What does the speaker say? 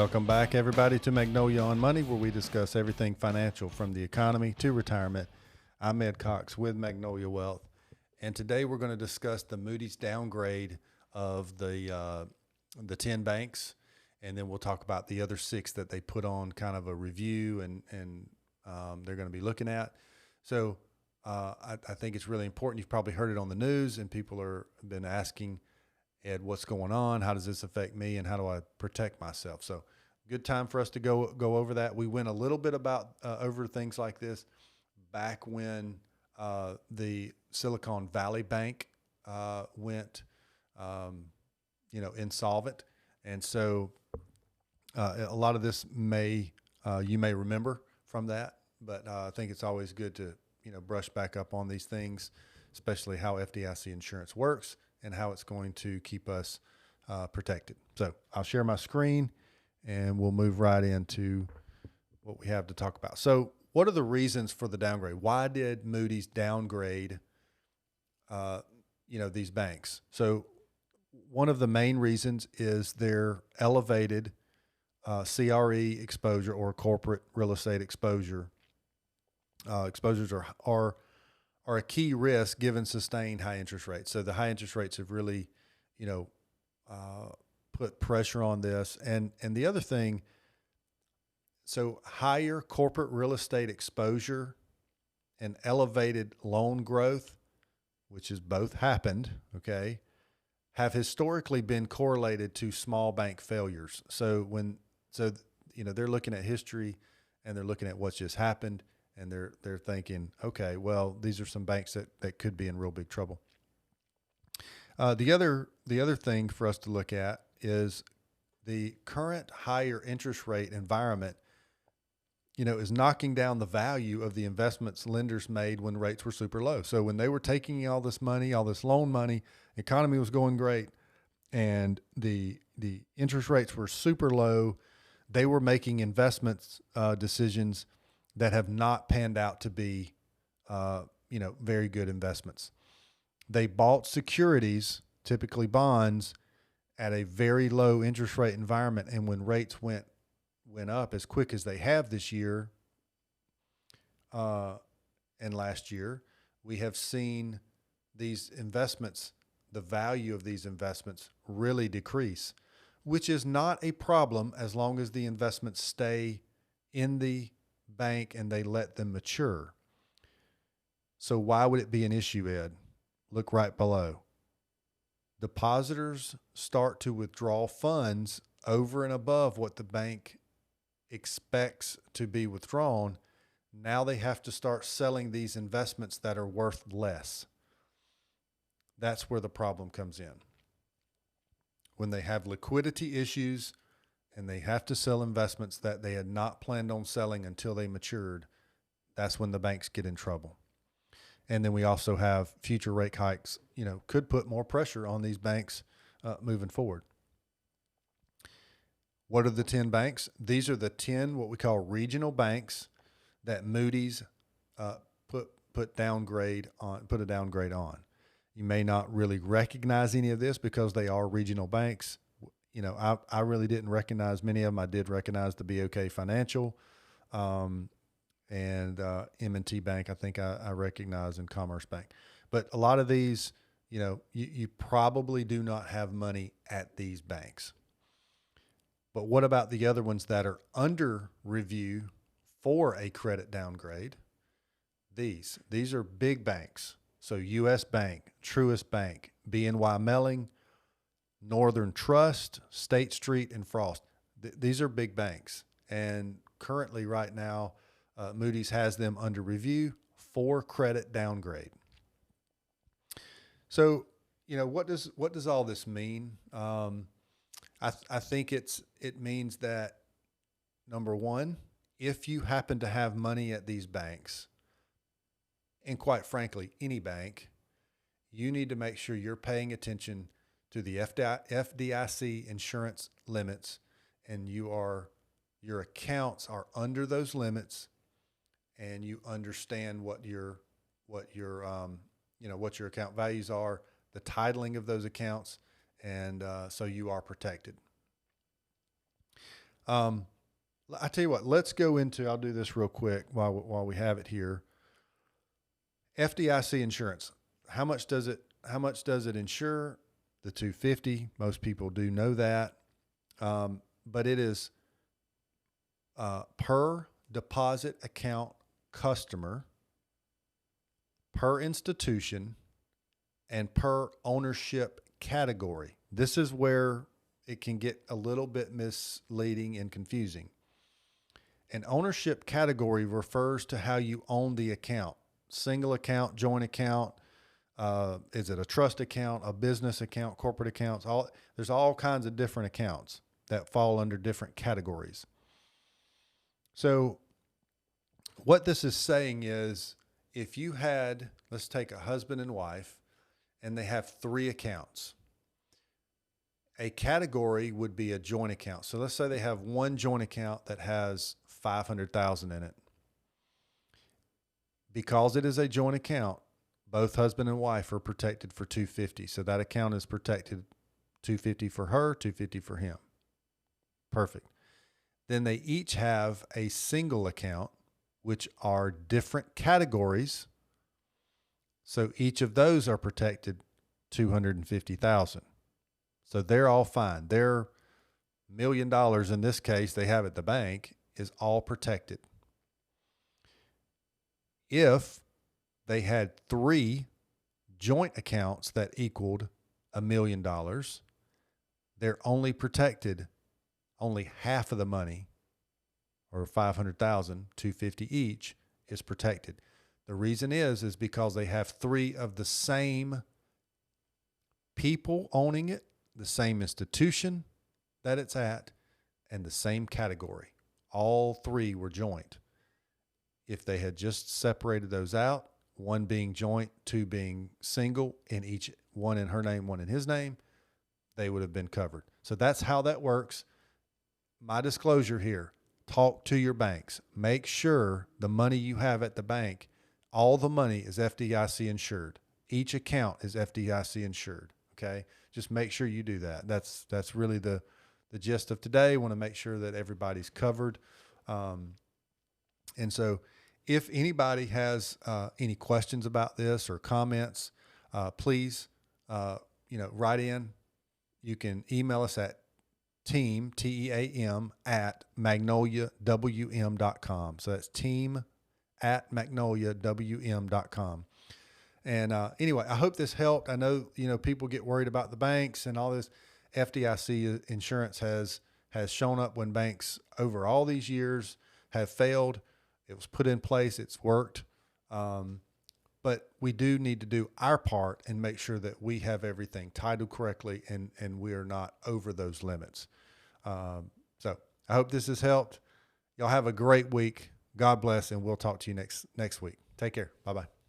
Welcome back, everybody, to Magnolia on Money, where we discuss everything financial from the economy to retirement. I'm Ed Cox with Magnolia Wealth, and today we're going to discuss the Moody's downgrade of the 10 banks, and then we'll talk about the other 6 that they put on kind of a review and they're going to be looking at. So I think it's really important. You've probably heard it on the news, and people are been asking, Ed, what's going on? How does this affect me, and how do I protect myself? So good time for us to go over that. We went a little bit about over things like this back when the Silicon Valley Bank went insolvent. And so a lot of this you may remember from that, but I think it's always good to brush back up on these things, especially how FDIC insurance works and how it's going to keep us protected. So I'll share my screen and we'll move right into what we have to talk about. So what are the reasons for the downgrade? Why did Moody's downgrade these banks? So one of the main reasons is their elevated CRE exposure, or corporate real estate exposure. Exposures are a key risk given sustained high interest rates. So the high interest rates have really, put pressure on this. And the other thing, so higher corporate real estate exposure and elevated loan growth, which has both happened, okay, have historically been correlated to small bank failures. So they're looking at history and they're looking at what's just happened, and they're thinking, okay, well, these are some banks that could be in real big trouble. The other thing for us to look at is the current higher interest rate environment, is knocking down the value of the investments lenders made when rates were super low. So when they were taking all this money, all this loan money, economy was going great, and the interest rates were super low, they were making investments decisions that have not panned out to be, very good investments. They bought securities, typically bonds, at a very low interest rate environment. And when rates went up as quick as they have this year and last year, we have seen these investments, the value of these investments really decrease, which is not a problem as long as the investments stay in the bank and they let them mature. So why would it be an issue, Ed? Look right below. Depositors start to withdraw funds over and above what the bank expects to be withdrawn. Now they have to start selling these investments that are worth less. That's where the problem comes in. When they have liquidity issues and they have to sell investments that they had not planned on selling until they matured, that's when the banks get in trouble. And then we also have future rate hikes, could put more pressure on these banks moving forward. What are the 10 banks? These are the 10 what we call regional banks that Moody's put a downgrade on. You may not really recognize any of this because they are regional banks. I really didn't recognize many of them. I did recognize the BOK Financial and M&T Bank. I think I recognize, in Commerce Bank. But a lot of these, you probably do not have money at these banks. But what about the other ones that are under review for a credit downgrade? These are big banks. So U.S. Bank, Truist Bank, BNY Mellon, Northern Trust, State Street, and Frost. These are big banks. And currently right now, Moody's has them under review for credit downgrade. So, what does all this mean? I think it means that, number one, if you happen to have money at these banks, and quite frankly, any bank, you need to make sure you're paying attention to the FDIC insurance limits, and your accounts are under those limits, and you understand what your account values are, the titling of those accounts, and so you are protected. I tell you what, let's go into, I'll do this real quick while we have it here. FDIC insurance. How much does it insure? The 250. Most people do know that. But it is per deposit account customer, per institution, and per ownership category. This is where it can get a little bit misleading and confusing. An ownership category refers to how you own the account. Single account, joint account, is it a trust account, a business account, corporate accounts? There's all kinds of different accounts that fall under different categories. So what this is saying is, if you had, let's take a husband and wife, and they have 3 accounts. A category would be a joint account. So let's say they have one joint account that has $500,000 in it. Because it is a joint account, both husband and wife are protected for $250. So that account is protected, $250 for her, $250 for him. Perfect. Then they each have a single account, which are different categories. So each of those are protected $250,000. So they're all fine. Their $1 million in this case they have at the bank is all protected. If they had 3 joint accounts that equaled $1 million, they're only protected only half of the money, or $500,000, $250 each, is protected. The reason is because they have 3 of the same people owning it, the same institution that it's at, and the same category. All 3 were joint. If they had just separated those out, 1 being joint, 2 being single, in each, 1 in her name, 1 in his name, they would have been covered. So that's how that works. My disclosure here, talk to your banks. Make sure the money you have at the bank, all the money is FDIC insured. Each account is FDIC insured. Okay. Just make sure you do that. That's really the gist of today. I want to make sure that everybody's covered. And so if anybody has any questions about this or comments, please, write in. You can email us at team, TEAM, at magnoliawm.com. So that's team at magnoliawm.com. And anyway, I hope this helped. I know, people get worried about the banks and all this. FDIC insurance has shown up when banks over all these years have failed. It was put in place. It's worked. But we do need to do our part and make sure that we have everything titled correctly and we are not over those limits. So I hope this has helped. Y'all have a great week. God bless, and we'll talk to you next week. Take care. Bye-bye.